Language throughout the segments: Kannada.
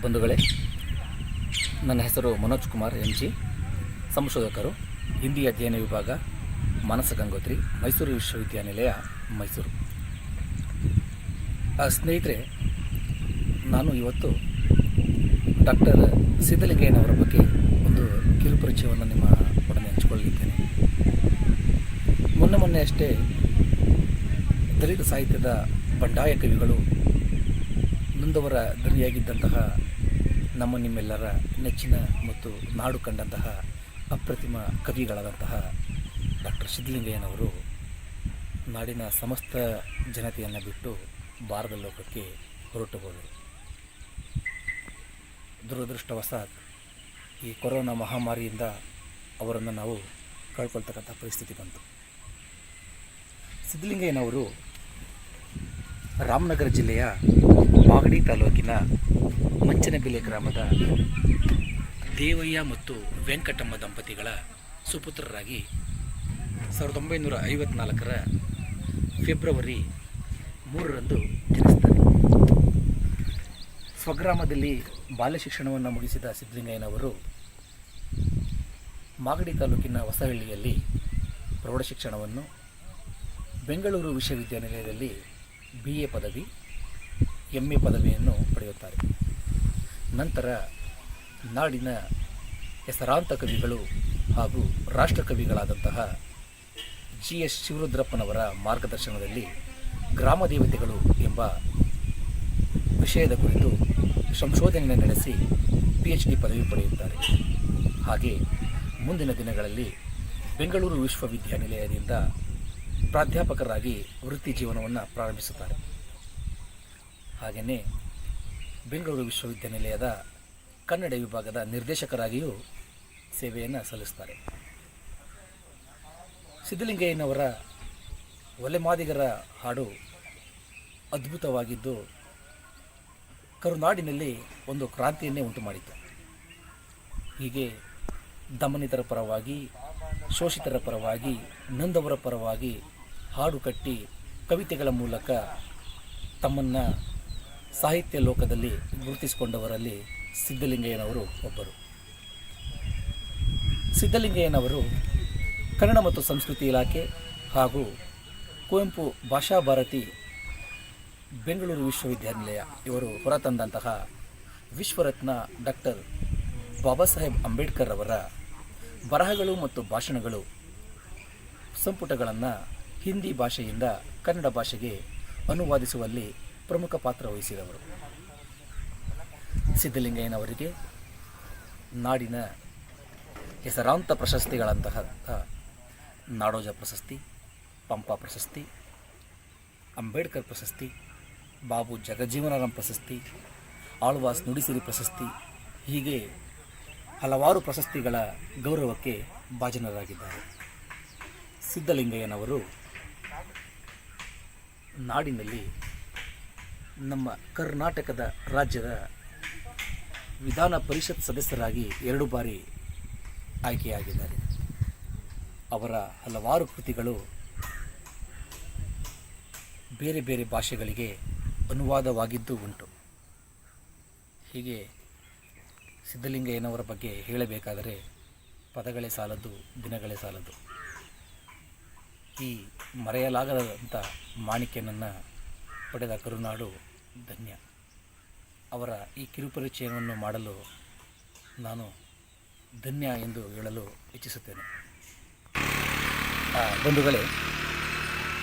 ಬಂಧುಗಳೇ, ನನ್ನ ಹೆಸರು ಮನೋಜ್ ಕುಮಾರ್ ಎಂಜಿ, ಸಂಶೋಧಕರು, ಹಿಂದಿ ಅಧ್ಯಯನ ವಿಭಾಗ, ಮಾನಸ ಗಂಗೋತ್ರಿ, ಮೈಸೂರು ವಿಶ್ವವಿದ್ಯಾನಿಲಯ, ಮೈಸೂರು. ಸ್ನೇಹಿತರೆ, ನಾನು ಇವತ್ತು ಡಾಕ್ಟರ್ ಸಿದ್ಧಲಿಂಗಯ್ಯನವರ ಬಗ್ಗೆ ಒಂದು ಕಿರುಪರಿಚಯವನ್ನು ನಿಮ್ಮ ಒಡನೆ ಹಂಚಿಕೊಳ್ಳಲಿದ್ದೇನೆ. ಮೊನ್ನೆ ಅಷ್ಟೇ ದಲಿತ ಸಾಹಿತ್ಯದ ಬಂಡಾಯ ಕವಿಗಳು, ನೊಂದವರ ದನಿಯಾಗಿದ್ದಂತಹ ನಿಮ್ಮೆಲ್ಲರ ನೆಚ್ಚಿನ ಮತ್ತು ನಾಡು ಕಂಡಂತಹ ಅಪ್ರತಿಮ ಕವಿಗಳಾದಂತಹ ಡಾಕ್ಟರ್ ಸಿದ್ಧಲಿಂಗಯ್ಯನವರು ನಾಡಿನ ಸಮಸ್ತ ಜನತೆಯನ್ನು ಬಿಟ್ಟು ಭಾರತ ಲೋಕಕ್ಕೆ ಹೊರಟು ಹೋದರು. ದುರದೃಷ್ಟವಶಾತ್ ಈ ಕೊರೋನಾ ಮಹಾಮಾರಿಯಿಂದ ಅವರನ್ನು ನಾವು ಕಳ್ಕೊಳ್ತಕ್ಕಂಥ ಪರಿಸ್ಥಿತಿ ಬಂತು. ಸಿದ್ಧಲಿಂಗಯ್ಯನವರು ರಾಮನಗರ ಜಿಲ್ಲೆಯ ಮಾಗಡಿ ತಾಲೂಕಿನ ಮಂಚನಬೆಲೆ ಗ್ರಾಮದ ದೇವಯ್ಯ ಮತ್ತು ವೆಂಕಟಮ್ಮ ದಂಪತಿಗಳ ಸುಪುತ್ರರಾಗಿ 1954ರ ಫೆಬ್ರವರಿ 3ರಂದು ಜನಿಸ್ತಾರೆ. ಸ್ವಗ್ರಾಮದಲ್ಲಿ ಬಾಲ್ಯ ಶಿಕ್ಷಣವನ್ನು ಮುಗಿಸಿದ ಸಿದ್ಧಲಿಂಗಯ್ಯನವರು ಮಾಗಡಿ ತಾಲೂಕಿನ ಹೊಸಹಳ್ಳಿಯಲ್ಲಿ ಪ್ರೌಢಶಿಕ್ಷಣವನ್ನು, ಬೆಂಗಳೂರು ವಿಶ್ವವಿದ್ಯಾನಿಲಯದಲ್ಲಿ BA ಪದವಿ, MA ಪದವಿಯನ್ನು ಪಡೆಯುತ್ತಾರೆ. ನಂತರ ನಾಡಿನ ಹೆಸರಾಂತ ಕವಿಗಳು ಹಾಗೂ ರಾಷ್ಟ್ರಕವಿಗಳಾದಂತಹ GS ಶಿವರುದ್ರಪ್ಪನವರ ಮಾರ್ಗದರ್ಶನದಲ್ಲಿ ಗ್ರಾಮ ದೇವತೆಗಳು ಎಂಬ ವಿಷಯದ ಕುರಿತು ಸಂಶೋಧನೆ ನಡೆಸಿ PhD ಪದವಿ ಪಡೆಯುತ್ತಾರೆ. ಹಾಗೆ ಮುಂದಿನ ದಿನಗಳಲ್ಲಿ ಬೆಂಗಳೂರು ವಿಶ್ವವಿದ್ಯಾನಿಲಯದಿಂದ ಪ್ರಾಧ್ಯಾಪಕರಾಗಿ ವೃತ್ತಿ ಜೀವನವನ್ನು ಪ್ರಾರಂಭಿಸುತ್ತಾರೆ. ಹಾಗೆಯೇ ಬೆಂಗಳೂರು ವಿಶ್ವವಿದ್ಯಾನಿಲಯದ ಕನ್ನಡ ವಿಭಾಗದ ನಿರ್ದೇಶಕರಾಗಿಯೂ ಸೇವೆಯನ್ನು ಸಲ್ಲಿಸ್ತಾರೆ. ಸಿದ್ಧಲಿಂಗಯ್ಯನವರ ಒಲೆಮಾದಿಗರ ಹಾಡು ಅದ್ಭುತವಾಗಿದ್ದು ಕರುನಾಡಿನಲ್ಲಿ ಒಂದು ಕ್ರಾಂತಿಯನ್ನೇ ಉಂಟು ಮಾಡಿತು. ಹೀಗೆ ದಮನಿತರ ಪರವಾಗಿ, ಶೋಷಿತರ ಪರವಾಗಿ, ನೊಂದವರ ಪರವಾಗಿ ಹಾಡು ಕಟ್ಟಿ ಕವಿತೆಗಳ ಮೂಲಕ ತಮ್ಮನ್ನು ಸಾಹಿತ್ಯ ಲೋಕದಲ್ಲಿ ಗುರುತಿಸಿಕೊಂಡವರಲ್ಲಿ ಸಿದ್ಧಲಿಂಗಯ್ಯನವರು ಒಬ್ಬರು. ಸಿದ್ಧಲಿಂಗಯ್ಯನವರು ಕನ್ನಡ ಮತ್ತು ಸಂಸ್ಕೃತಿ ಇಲಾಖೆ ಹಾಗೂ ಕುವೆಂಪು ಭಾಷಾ ಭಾರತಿ ಬೆಂಗಳೂರು ವಿಶ್ವವಿದ್ಯಾನಿಲಯ ಇವರು ಹೊರತಂದಂತಹ ವಿಶ್ವರತ್ನ ಡಾಕ್ಟರ್ ಬಾಬಾ ಸಾಹೇಬ್ ಅಂಬೇಡ್ಕರ್ ಅವರ ಬರಹಗಳು ಮತ್ತು ಭಾಷಣಗಳು ಸಂಪುಟಗಳನ್ನು ಹಿಂದಿ ಭಾಷೆಯಿಂದ ಕನ್ನಡ ಭಾಷೆಗೆ ಅನುವಾದಿಸುವಲ್ಲಿ ಪ್ರಮುಖ ಪಾತ್ರ ವಹಿಸಿದವರು. ಸಿದ್ಧಲಿಂಗಯ್ಯನವರಿಗೆ ನಾಡಿನ ಹೆಸರಾಂತ ಪ್ರಶಸ್ತಿಗಳಂತಹ ನಾಡೋಜ ಪ್ರಶಸ್ತಿ, ಪಂಪ ಪ್ರಶಸ್ತಿ, ಅಂಬೇಡ್ಕರ್ ಪ್ರಶಸ್ತಿ, ಬಾಬು ಜಗಜೀವನರಾಮ್ ಪ್ರಶಸ್ತಿ, ಆಳ್ವಾಸ್ ನುಡಿಸಿರಿ ಪ್ರಶಸ್ತಿ, ಹೀಗೆ ಹಲವಾರು ಪ್ರಶಸ್ತಿಗಳ ಗೌರವಕ್ಕೆ ಭಾಜನರಾಗಿದ್ದಾರೆ. ಸಿದ್ಧಲಿಂಗಯ್ಯನವರು ನಾಡಿನಲ್ಲಿ ನಮ್ಮ ಕರ್ನಾಟಕದ ರಾಜ್ಯದ ವಿಧಾನ ಪರಿಷತ್ ಸದಸ್ಯರಾಗಿ 2 ಬಾರಿ ಆಯ್ಕೆಯಾಗಿದ್ದಾರೆ. ಅವರ ಹಲವಾರು ಕೃತಿಗಳು ಬೇರೆ ಬೇರೆ ಭಾಷೆಗಳಿಗೆ ಅನುವಾದವಾಗಿದ್ದು ಉಂಟು. ಹೀಗೆ ಸಿದ್ಧಲಿಂಗಯ್ಯನವರ ಬಗ್ಗೆ ಹೇಳಬೇಕಾದರೆ ಪದಗಳೇ ಸಾಲದು, ದಿನಗಳೇ ಸಾಲದು. ಈ ಮರೆಯಲಾಗದಂಥ ಮಾಣಿಕ್ಯನನ್ನು ಪಡೆದ ಕರುನಾಡು ಧನ್ಯ. ಅವರ ಈ ಕಿರುಪರಿಚಯವನ್ನು ಮಾಡಲು ನಾನು ಧನ್ಯ ಎಂದು ಹೇಳಲು ಇಚ್ಛಿಸುತ್ತೇನೆ. ಬಂಧುಗಳೇ,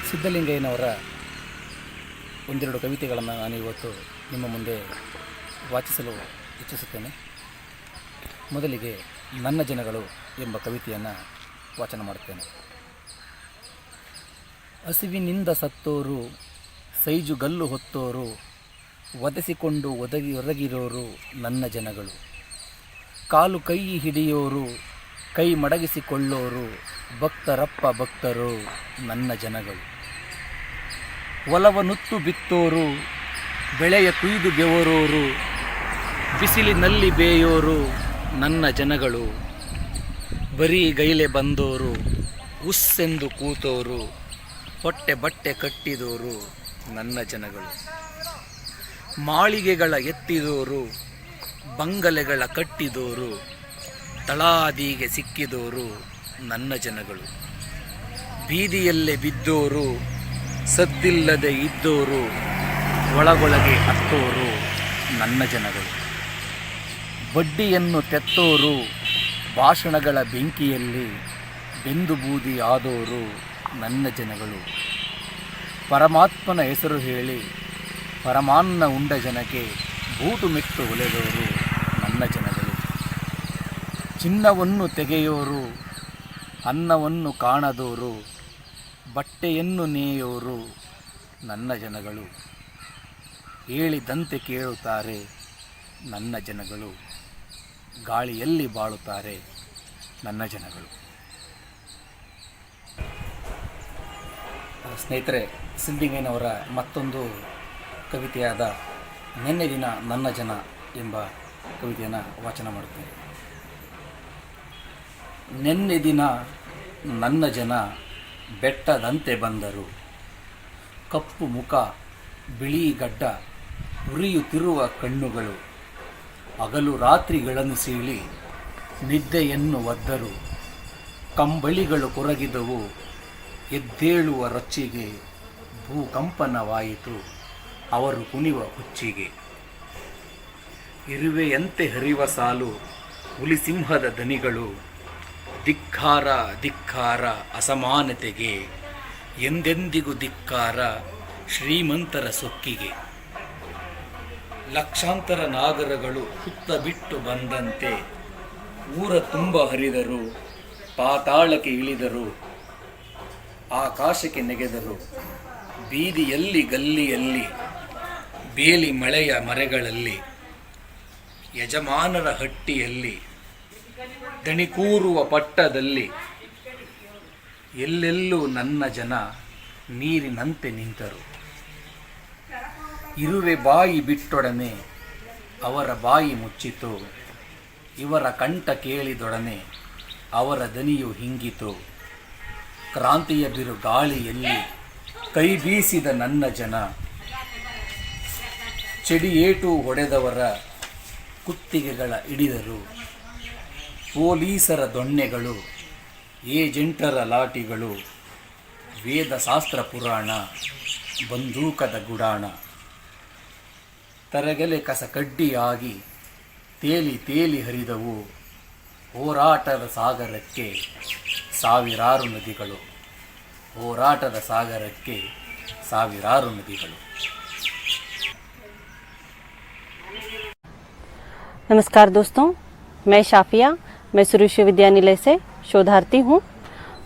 ಸಿದ್ಧಲಿಂಗಯ್ಯನವರ ಒಂದೆರಡು ಕವಿತೆಗಳನ್ನು ನಾನು ಇವತ್ತು ನಿಮ್ಮ ಮುಂದೆ ವಾಚಿಸಲು ಇಚ್ಛಿಸುತ್ತೇನೆ. ಮೊದಲಿಗೆ ನನ್ನ ಜನಗಳು ಎಂಬ ಕವಿತೆಯನ್ನು ವಾಚನ ಮಾಡುತ್ತೇನೆ. ಹಸಿವಿನಿಂದ ಸತ್ತೋರು, ಸೈಜುಗಲ್ಲು ಹೊತ್ತೋರು, ಒದೆಸಿಕೊಂಡು ಒದಗಿರೋರು ನನ್ನ ಜನಗಳು. ಕಾಲು ಕೈ ಹಿಡಿಯೋರು, ಕೈ ಮಡಗಿಸಿಕೊಳ್ಳೋರು, ಭಕ್ತರಪ್ಪ ಭಕ್ತರು ನನ್ನ ಜನಗಳು. ಒಲವನುತ್ತು ಬಿತ್ತೋರು, ಬೆಳೆಯ ಕುಯ್ದು ಬೆವರೋರು, ಬಿಸಿಲಿನಲ್ಲಿ ಬೇಯೋರು ನನ್ನ ಜನಗಳು. ಬರೀ ಗೈಲೆ ಬಂದೋರು, ಉಸ್ಸೆಂದು ಕೂತೋರು, ಹೊಟ್ಟೆ ಬಟ್ಟೆ ಕಟ್ಟಿದೋರು ನನ್ನ ಜನಗಳು. ಮಾಳಿಗೆಗಳ ಎತ್ತಿದೋರು, ಬಂಗಲೆಗಳ ಕಟ್ಟಿದೋರು, ತಳಾದಿಗೆ ಸಿಕ್ಕಿದೋರು ನನ್ನ ಜನಗಳು. ಬೀದಿಯಲ್ಲೇ ಬಿದ್ದೋರು, ಸದ್ದಿಲ್ಲದೆ ಇದ್ದೋರು, ಒಳಗೊಳಗೆ ಹತ್ತೋರು ನನ್ನ ಜನಗಳು. ಬಡ್ಡಿಯನ್ನು ತೆತ್ತೋರು, ಭಾಷಣಗಳ ಬೆಂಕಿಯಲ್ಲಿ ಬೆಂದು ಬೂದಿ ಆದೋರು ನನ್ನ ಜನಗಳು. ಪರಮಾತ್ಮನ ಹೆಸರು ಹೇಳಿ ಪರಮಾನ್ನ ಉಂಡ ಜನಕ್ಕೆ ಬೂಟು ಮೆಟ್ಟು ಒಲೆದವರು ನನ್ನ ಜನಗಳು. ಚಿನ್ನವನ್ನು ತೆಗೆಯೋರು, ಅನ್ನವನ್ನು ಕಾಣದೋರು, ಬಟ್ಟೆಯನ್ನು ನೇಯೋರು ನನ್ನ ಜನಗಳು. ಹೇಳಿದಂತೆ ಕೇಳುತ್ತಾರೆ ನನ್ನ ಜನಗಳು. ಗಾಳಿಯಲ್ಲಿ ಬಾಳುತ್ತಾರೆ ನನ್ನ ಜನಗಳು. ಸ್ನೇಹಿತರೆ, ಸಿದ್ಲಿಂಗಯ್ಯನವರ ಮತ್ತೊಂದು ಕವಿತೆಯಾದ ನಿನ್ನೆ ದಿನ ನನ್ನ ಜನ ಎಂಬ ಕವಿತೆಯನ್ನು ವಾಚನ ಮಾಡುತ್ತೇನೆ. ನಿನ್ನೆ ದಿನ ನನ್ನ ಜನ ಬೆಟ್ಟದಂತೆ ಬಂದರು. ಕಪ್ಪು ಮುಖ, ಬಿಳಿ ಗಡ್ಡ, ಉರಿಯುತ್ತಿರುವ ಕಣ್ಣುಗಳು. ಹಗಲು ರಾತ್ರಿಗಳನ್ನು ಸೀಳಿ ನಿದ್ದೆಯನ್ನು ಒದ್ದರು. ಕಂಬಳಿಗಳು ಕೊರಗಿದವು. ಎದ್ದೇಳುವ ರೊಚ್ಚಿಗೆ ಭೂಕಂಪನವಾಯಿತು ಅವರು ಕುಣಿವ ಹುಚ್ಚಿಗೆ. ಇರುವೆಯಂತೆ ಹರಿವ ಸಾಲು ಹುಲಿಸಿಂಹದ ದನಿಗಳು. ಧಿಕ್ಕಾರ ಧಿಕ್ಕಾರ ಅಸಮಾನತೆಗೆ, ಎಂದೆಂದಿಗೂ ಧಿಕ್ಕಾರ ಶ್ರೀಮಂತರ ಸೊಕ್ಕಿಗೆ. ಲಕ್ಷಾಂತರ ನಾಗರಗಳು ಹುತ್ತ ಬಿಟ್ಟು ಬಂದಂತೆ ಊರ ತುಂಬ ಹರಿದರು. ಪಾತಾಳಕ್ಕೆ ಇಳಿದರು, ಆಕಾಶಕ್ಕೆ ನೆಗೆದರು. ಬೀದಿಯಲ್ಲಿ ಗಲ್ಲಿಯಲ್ಲಿ, ಬೇಲಿ ಮಳೆಯ ಮರೆಗಳಲ್ಲಿ, ಯಜಮಾನರ ಹಟ್ಟಿಯಲ್ಲಿ, ದಣಿಕೂರುವ ಪಟ್ಟದಲ್ಲಿ, ಎಲ್ಲೆಲ್ಲೂ ನನ್ನ ಜನ ನೀರಿನಂತೆ ನಿಂತರು. ಇರುವೆ ಬಾಯಿ ಬಿಟ್ಟೊಡನೆ ಅವರ ಬಾಯಿ ಮುಚ್ಚಿತು. ಇವರ ಕಂಠ ಕೇಳಿದೊಡನೆ ಅವರ ದನಿಯು ಹಿಂಗಿತು. ಕ್ರಾಂತಿಯ ಬಿರು ಗಾಳಿಯಲ್ಲಿ ಕೈ ಬೀಸಿದ ನನ್ನ ಜನ, ಚೆಡಿಯೇಟು ಹೊಡೆದವರ ಕುತ್ತಿಗೆಗಳ ಹಿಡಿದರು. ಪೊಲೀಸರ ದೊಣ್ಣೆಗಳು, ಏಜೆಂಟರ ಲಾಠಿಗಳು, ವೇದಶಾಸ್ತ್ರ ಪುರಾಣ, ಬಂದೂಕದ ಗುಡಾಣ. ತರಗೆಲೆ ಕಸ ಕಡ್ಡಿಯಾಗಿ ತೇಲಿ ತೇಲಿ ಹರಿದವು. ಹೋರಾಟದ ಸಾಗರಕ್ಕೆ ಸಾವಿರಾರು ನದಿಗಳು. ಹೋರಾಟದ ಸಾಗರಕ್ಕೆ ಸಾವಿರಾರು ನದಿಗಳು. नमस्कार दोस्तों, मैं शाफिया मैसूर विश्वविद्यानिलय से शोधार्थी हूँ।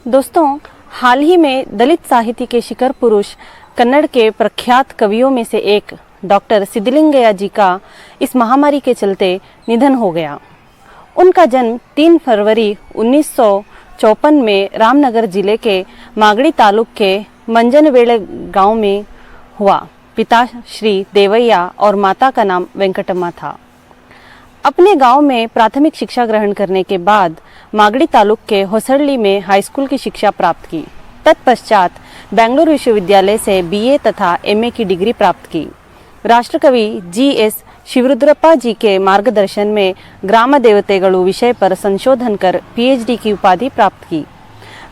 दोस्तों, हाल ही में दलित साहित्य के शिखर पुरुष कन्नड़ के प्रख्यात कवियों में से एक डॉक्टर सिद्धलिंगय्या जी का इस महामारी के चलते निधन हो गया। उनका जन्म 3 फरवरी 1954 में रामनगर जिले के मागड़ी तालुक के मंजनवेले गांव में हुआ। पिता श्री देवैया और माता का नाम वेंकटम्मा था। अपने गांव में प्राथमिक शिक्षा ग्रहण करने के बाद मागड़ी तालुक के होसरली में हाई स्कूल की शिक्षा प्राप्त की। तत्पश्चात बेंगलुरु विश्वविद्यालय से बीए तथा एमए की डिग्री प्राप्त की। राष्ट्रकवि जी.एस. शिवरुद्रप्पा जी के मार्गदर्शन में ग्राम देवतेगळु विषय पर संशोधन कर पीएचडी की उपाधि प्राप्त की।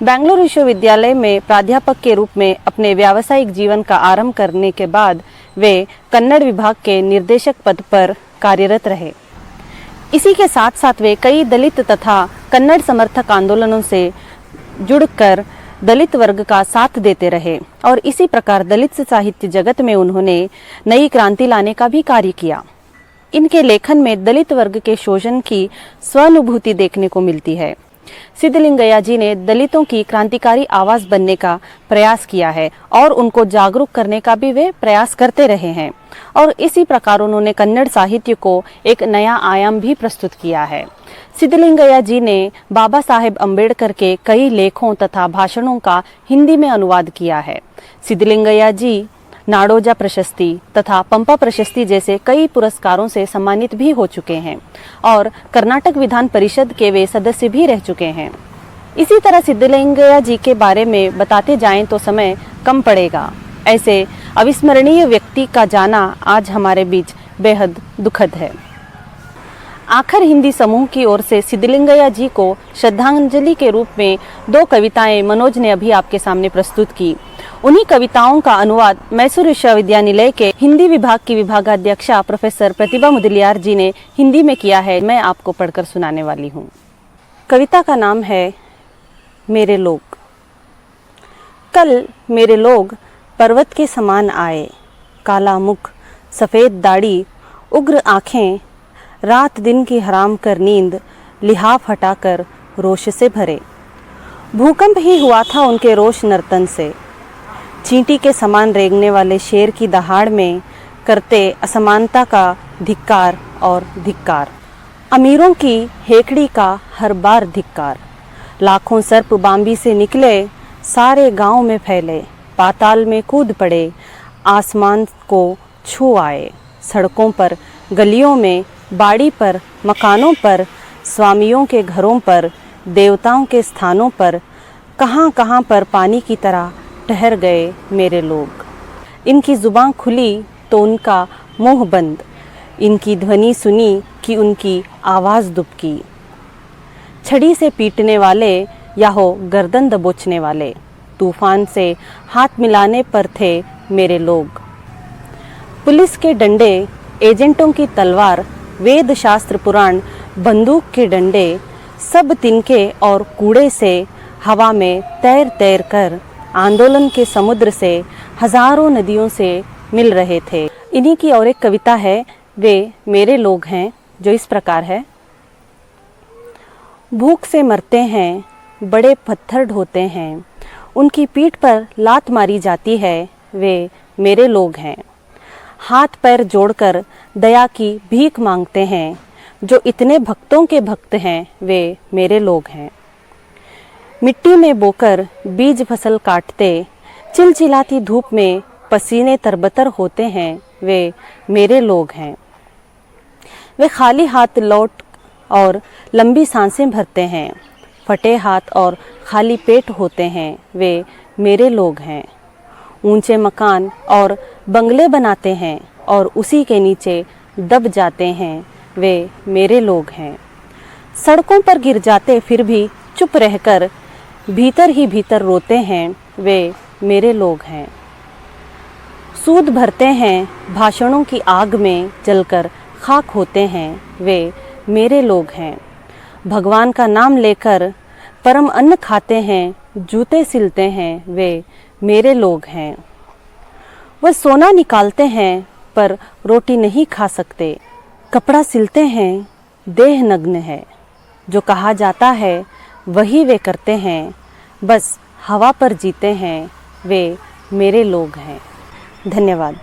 बेंगलुरु विश्वविद्यालय में प्राध्यापक के रूप में अपने व्यावसायिक जीवन का आरंभ करने के बाद वे कन्नड़ विभाग के निर्देशक पद पर कार्यरत रहे। इसी के साथ साथ वे कई दलित तथा कन्नड़ समर्थक आंदोलनों से जुड़कर दलित वर्ग का साथ देते रहे और इसी प्रकार दलित साहित्य जगत में उन्होंने नई क्रांति लाने का भी कार्य किया। इनके लेखन में दलित वर्ग के शोषण की स्वानुभूति देखने को मिलती है। सिद्धलिंगय्या जी ने दलितों की क्रांतिकारी आवाज बनने का प्रयास किया है और उनको जागरूक करने का भी वे प्रयास करते रहे हैं और इसी प्रकार उन्होंने कन्नड़ साहित्य को एक नया आयाम भी प्रस्तुत किया है। सिद्धलिंगय्या जी ने बाबा साहेब अम्बेडकर के कई लेखों तथा भाषणों का हिंदी में अनुवाद किया है। सिद्धलिंगय्या जी नाडोजा प्रशस्ति तथा पंपा प्रशस्ति जैसे कई पुरस्कारों से सम्मानित भी हो चुके हैं और कर्नाटक विधान परिषद के वे सदस्य भी रह चुके हैं। इसी तरह सिद्धलिंगय्या जी के बारे में बताते जाएं तो समय कम पड़ेगा। ऐसे अविस्मरणीय व्यक्ति का जाना आज हमारे बीच बेहद दुखद है। आखिर हिंदी समूह की ओर से सिद्धलिंगैया जी को श्रद्धांजलि के रूप में 2 कविताएं मनोज ने अभी आपके सामने प्रस्तुत की। उन्हीं कविताओं का अनुवाद मैसूर विश्वविद्यानिलय के हिंदी विभाग की विभागाध्यक्षा प्रोफेसर प्रतिभा मुदलियार जी ने हिंदी में किया है। मैं आपको पढ़कर सुनाने वाली हूँ। कविता का नाम है मेरे लोग। कल मेरे लोग पर्वत के समान आए, काला मुख, सफ़ेद दाढ़ी, उग्र आँखें, रात दिन की हराम कर नींद लिहाफ हटाकर रोश से भरे। भूकंप ही हुआ था उनके रोश नर्तन से, चींटी के समान रेंगने वाले शेर की दहाड़ में करते असमानता का धिक्कार और धिक्कार। अमीरों की हेकड़ी का हर बार धिक्कार। लाखों सर्प बाम्बी से निकले, सारे गांव में फैले, पाताल में कूद पड़े, आसमान को छू आए। सड़कों पर, गलियों में, बाड़ी पर, मकानों पर, स्वामियों के घरों पर, देवताओं के स्थानों पर, कहाँ कहाँ पर पानी की तरह ठहर गए मेरे लोग। इनकी ज़ुबान खुली तो उनका मुंह बंद, इनकी ध्वनि सुनी कि उनकी आवाज़ दुबकी। छड़ी से पीटने वाले या हो गर्दन दबोचने वाले, तूफान से हाथ मिलाने पर थे मेरे लोग। पुलिस के डंडे, एजेंटों की तलवार, वेद शास्त्र पुराण, बंदूक के डंडे, सब तिनके और कूड़े से हवा में तैर तैर कर आंदोलन के समुद्र से हजारों नदियों से मिल रहे थे। इन्हीं की और एक कविता है, वे मेरे लोग हैं, जो इस प्रकार है। भूख से मरते हैं, बड़े पत्थर ढोते हैं, उनकी पीठ पर लात मारी जाती है, वे मेरे लोग हैं। हाथ पैर जोड़कर दया की भीख मांगते हैं, जो इतने भक्तों के भक्त हैं, वे मेरे लोग हैं। मिट्टी में बोकर बीज फसल काटते, चिलचिलाती धूप में पसीने तरबतर होते हैं, वे मेरे लोग हैं। वे खाली हाथ लौट और लंबी सांसें भरते हैं, फटे हाथ और खाली पेट होते हैं, वे मेरे लोग हैं। ऊंचे मकान और बंगले बनाते हैं और उसी के नीचे दब जाते हैं, वे मेरे लोग हैं। सड़कों पर गिर जाते फिर भी चुप रहकर भीतर ही भीतर रोते हैं, वे मेरे लोग हैं। सूद भरते हैं, भाषणों की आग में जलकर खाक होते हैं, वे मेरे लोग हैं। भगवान का नाम लेकर परम अन्न खाते हैं, जूते सिलते हैं, वे मेरे लोग हैं। वह सोना निकालते हैं पर रोटी नहीं खा सकते, कपड़ा सिलते हैं, देह नग्न है। जो कहा जाता है वही वे करते हैं, बस हवा पर जीते हैं, वे मेरे लोग हैं। धन्यवाद।